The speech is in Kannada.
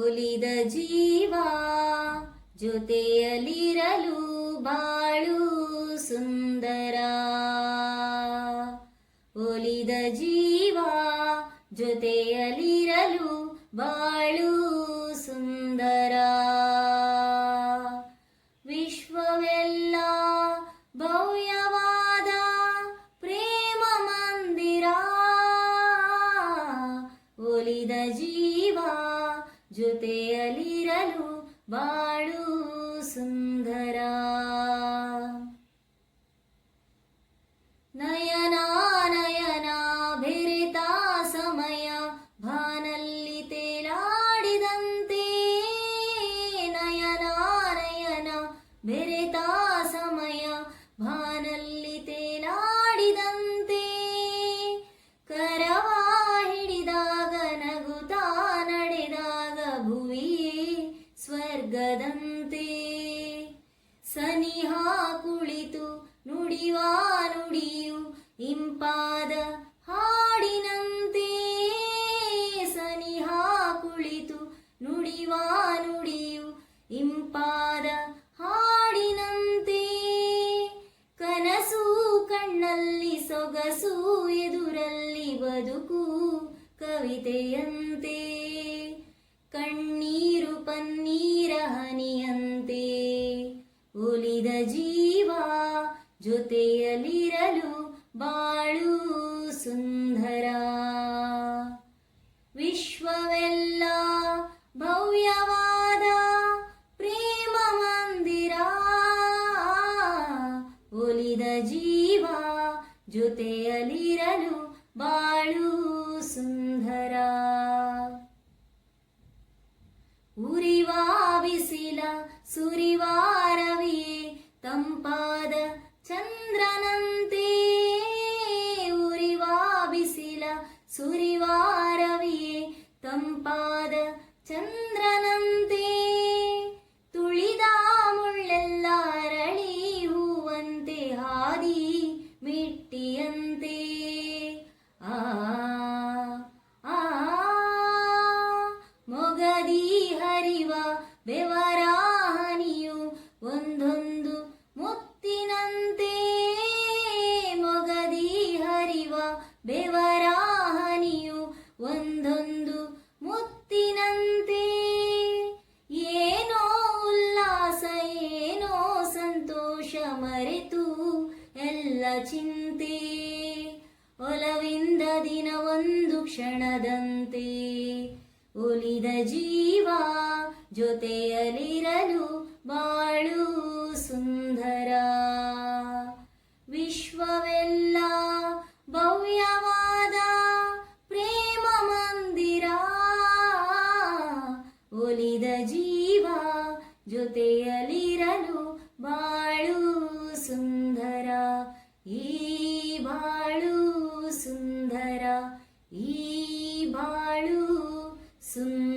ಒಲಿದ ಜೀವ ಜೊತೆಯಲಿರಲು ಬಾಳು ಸುಂದರ. ಒಲಿದ ಜೀವ ಜೊತೆಯಲಿರಲು ಬಾಳು ಸುಂದರ. ವಿಶ್ವವೆಲ್ಲ ಭವ್ಯವಾದ ಪ್ರೇಮ ಮಂದಿರ. ಒಲಿದ ಜೀವ ಜೊತೆಯಲಿರಲು ಬಾಳು ಸುಂದರ. ನಯನ ನಯನ ಬೆರೆತ ಸಮಯ ಭಾನಲ್ಲಿ ತೇಲಾಡಿದಂತೆ. ನಯನ ನಯನ ಬೆರೆತ ಸಮಯ ಭಾನಲ್ಲಿ ತೇಲಾಡಿದಂತೆ. ಕರವ ಹಿಡಿದಾಗ ನಗುತ್ತಾ ನಡೆದಾಗ ಭುವಿಯೇ ಸ್ವರ್ಗದಂತೆ. ಸನಿಹ ಕುಳಿತು ನುಡಿವ ನುಡಿಯು ಇಂಪಾದ ಹಾಡಿನಂತೆ. ಸನಿಹ ಕುಳಿತು ನುಡಿವ ನುಡಿಯು ಇಂಪಾದ ಹಾಡಿನಂತೆ. ಕನಸು ಕಣ್ಣಲ್ಲಿ ಸೊಗಸು ಎದುರಲ್ಲಿ ಬದುಕು ಕವಿತೆಯಂತೆ. ಕಣ್ಣೀರು ಪನ್ನೀರ ಹನಿಯಂತೆ. ಒಲಿದ ಜೀವ ಜೊತೆಯಲಿರಲು ಬಾಳು ಸುಂದರ. ವಿಶ್ವವೆಲ್ಲ ಭವ್ಯವಾದ ಪ್ರೇಮ ಮಂದಿರ. ಒಲಿದ ಜೀವ ಜೊತೆಯಲಿರಲು ಬಾಳು ಸುಂದರ. ಉರಿವ ಬಿಸಿಲ ಸುರಿವ ರವಿಯೇ ತಂಪಾದ ಚಂದ್ರನಂತೆ. ಉರಿವ ಬಿಸಿಲ ಸುರಿವ ರವಿಯೇ ತಂಪಾದ ಚಂದ್ರನಂತೆ. ತುಳಿದ ಮುಳ್ಳೆಲ್ಲ ಅರಳಿ ಹೂವಂತೆ ಹಾದಿ ಮಿಟ್ಟಿಯಂತೆ. ಆ ಆ ಮೊಗದಿ ಹರಿವ ಬೆವರ ಹನಿಯು ಒಂದೊಂದು ಮುತ್ತಿನಂತೆ. ಮೊಗದಿ ಹರಿವ ಬೆವರ ಹನಿಯು ಒಂದೊಂದು ಮುತ್ತಿನಂತೆ. ಏನೋ ಉಲ್ಲಾಸ ಏನೋ ಸಂತೋಷ ಮರೆತು ಎಲ್ಲ ಚಿಂತೆ. ಒಲವಿಂದ ದಿನ ಒಂದು ಕ್ಷಣದಂತೆ. ಒಲಿದ ಜೀವ ಜೊತೆಯಲಿರಲು ಬಾಳು ಸುಂದರ. ವಿಶ್ವವೆಲ್ಲ ಭವ್ಯವಾದ ಪ್ರೇಮ ಮಂದಿರ. ಒಲಿದ ಜೀವ ಜೊತೆಯಲಿರಲು ಬಾಳು ಸುಂದರ. ಈ ಬಾಳು ಸುಂದರ. ಈ ಬಾಳು ಸುಂದರ.